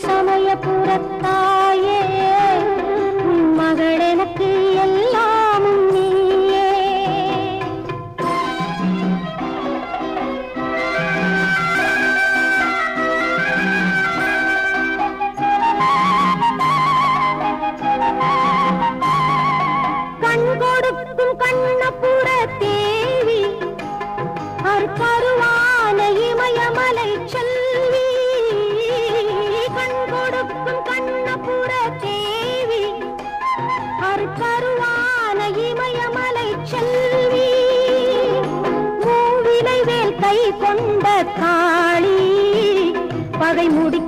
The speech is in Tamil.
சமயபுரத்தாயே உன் மகள் எனக்கு எல்லாமும் நீயே. கண் கொடுக்கும் கண்ணபுர தேவி அருவான இமயமலை செல்வி. கண் கொடுக்கும் கண்ணபுர தேவி அருவான இமயமலை செல்வி. மூவிலை வேல் கை கொண்ட காளி பகை முடி